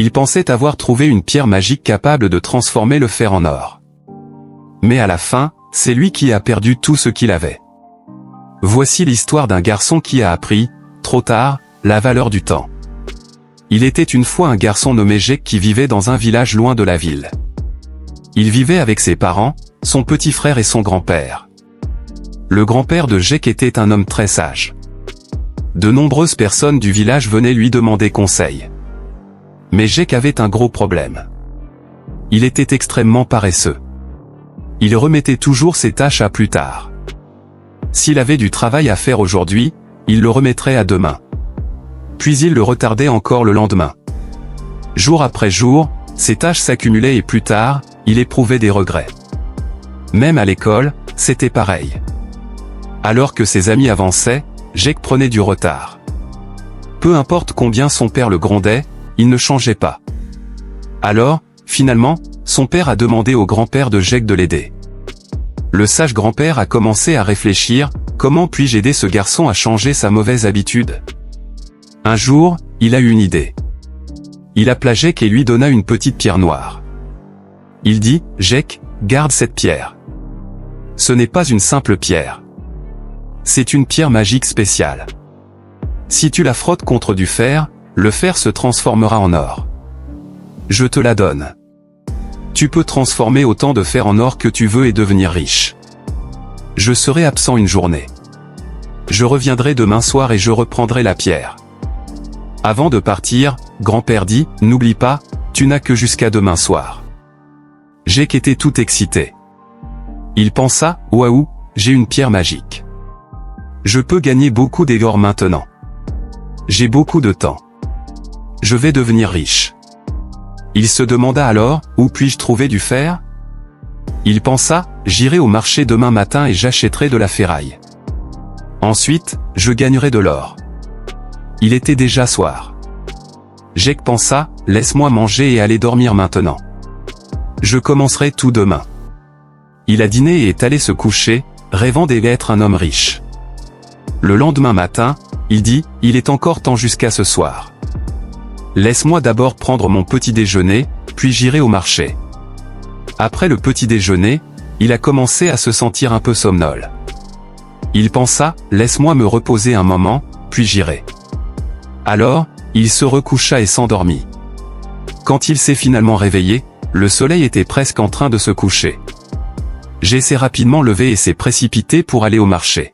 Il pensait avoir trouvé une pierre magique capable de transformer le fer en or. Mais à la fin, c'est lui qui a perdu tout ce qu'il avait. Voici l'histoire d'un garçon qui a appris, trop tard, la valeur du temps. Il était une fois un garçon nommé Jake qui vivait dans un village loin de la ville. Il vivait avec ses parents, son petit frère et son grand-père. Le grand-père de Jake était un homme très sage. De nombreuses personnes du village venaient lui demander conseil. Mais Jake avait un gros problème. Il était extrêmement paresseux. Il remettait toujours ses tâches à plus tard. S'il avait du travail à faire aujourd'hui, il le remettrait à demain. Puis il le retardait encore le lendemain. Jour après jour, ses tâches s'accumulaient et plus tard, il éprouvait des regrets. Même à l'école, c'était pareil. Alors que ses amis avançaient, Jake prenait du retard. Peu importe combien son père le grondait, il ne changeait pas. Alors, finalement, son père a demandé au grand-père de Jake de l'aider. Le sage grand-père a commencé à réfléchir, comment puis-je aider ce garçon à changer sa mauvaise habitude ? Un jour, il a eu une idée. Il appela Jake et lui donna une petite pierre noire. Il dit, « Jake, garde cette pierre. Ce n'est pas une simple pierre. C'est une pierre magique spéciale. Si tu la frottes contre du fer, le fer se transformera en or. Je te la donne. Tu peux transformer autant de fer en or que tu veux et devenir riche. Je serai absent une journée. Je reviendrai demain soir et je reprendrai la pierre. » Avant de partir, grand-père dit, « N'oublie pas, tu n'as que jusqu'à demain soir. » Jake était tout excité. Il pensa, « Waouh, j'ai une pierre magique. Je peux gagner beaucoup d'or maintenant. J'ai beaucoup de temps. Je vais devenir riche. » Il se demanda alors, « Où puis-je trouver du fer ?» Il pensa, « J'irai au marché demain matin et j'achèterai de la ferraille. Ensuite, je gagnerai de l'or. » Il était déjà soir. Jake pensa, « Laisse-moi manger et aller dormir maintenant. Je commencerai tout demain. » Il a dîné et est allé se coucher, rêvant d'être un homme riche. Le lendemain matin, il dit, « Il est encore temps jusqu'à ce soir. Laisse-moi d'abord prendre mon petit déjeuner, puis j'irai au marché. » Après le petit déjeuner, il a commencé à se sentir un peu somnolent. Il pensa, « Laisse-moi me reposer un moment, puis j'irai. » Alors, il se recoucha et s'endormit. Quand il s'est finalement réveillé, le soleil était presque en train de se coucher. Jake s'est rapidement levé et s'est précipité pour aller au marché.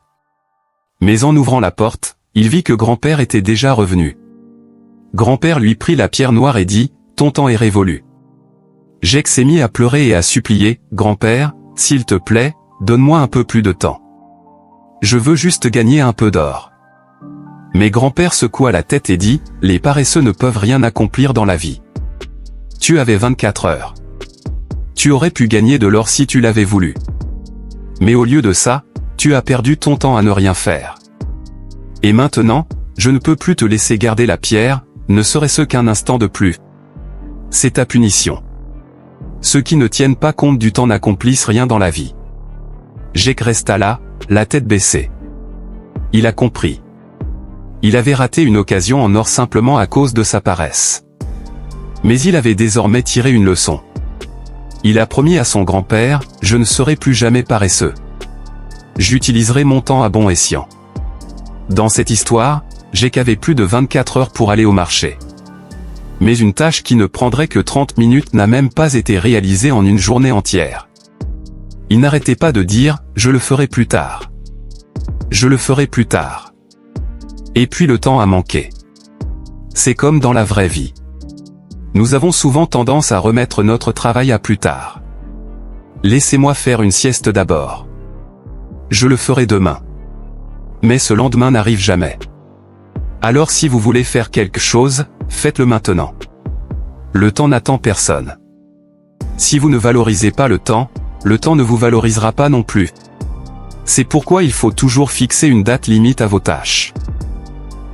Mais en ouvrant la porte, il vit que grand-père était déjà revenu. Grand-père lui prit la pierre noire et dit, « Ton temps est révolu. » Jake s'est mis à pleurer et à supplier, « Grand-père, s'il te plaît, donne-moi un peu plus de temps. Je veux juste gagner un peu d'or. » Mais grand-père secoua la tête et dit, « Les paresseux ne peuvent rien accomplir dans la vie. Tu avais 24 heures. Tu aurais pu gagner de l'or si tu l'avais voulu. Mais au lieu de ça, tu as perdu ton temps à ne rien faire. Et maintenant, je ne peux plus te laisser garder la pierre, ne serait-ce qu'un instant de plus. C'est ta punition. Ceux qui ne tiennent pas compte du temps n'accomplissent rien dans la vie. » Jake resta là, la tête baissée. Il a compris. Il avait raté une occasion en or simplement à cause de sa paresse. Mais il avait désormais tiré une leçon. Il a promis à son grand-père, « Je ne serai plus jamais paresseux. J'utiliserai mon temps à bon escient. » Dans cette histoire, Jake avait plus de 24 heures pour aller au marché. Mais une tâche qui ne prendrait que 30 minutes n'a même pas été réalisée en une journée entière. Il n'arrêtait pas de dire, « Je le ferai plus tard. Je le ferai plus tard. » Et puis le temps a manqué. C'est comme dans la vraie vie. Nous avons souvent tendance à remettre notre travail à plus tard. Laissez-moi faire une sieste d'abord. Je le ferai demain. Mais ce lendemain n'arrive jamais. Alors si vous voulez faire quelque chose, faites-le maintenant. Le temps n'attend personne. Si vous ne valorisez pas le temps ne vous valorisera pas non plus. C'est pourquoi il faut toujours fixer une date limite à vos tâches.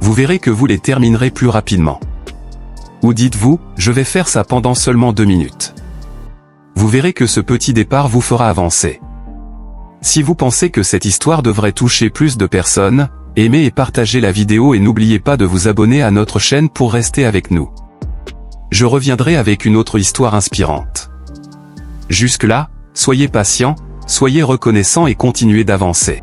Vous verrez que vous les terminerez plus rapidement. Ou dites-vous, je vais faire ça pendant seulement 2 minutes. Vous verrez que ce petit départ vous fera avancer. Si vous pensez que cette histoire devrait toucher plus de personnes, aimez et partagez la vidéo et n'oubliez pas de vous abonner à notre chaîne pour rester avec nous. Je reviendrai avec une autre histoire inspirante. Jusque-là, soyez patient, soyez reconnaissant et continuez d'avancer.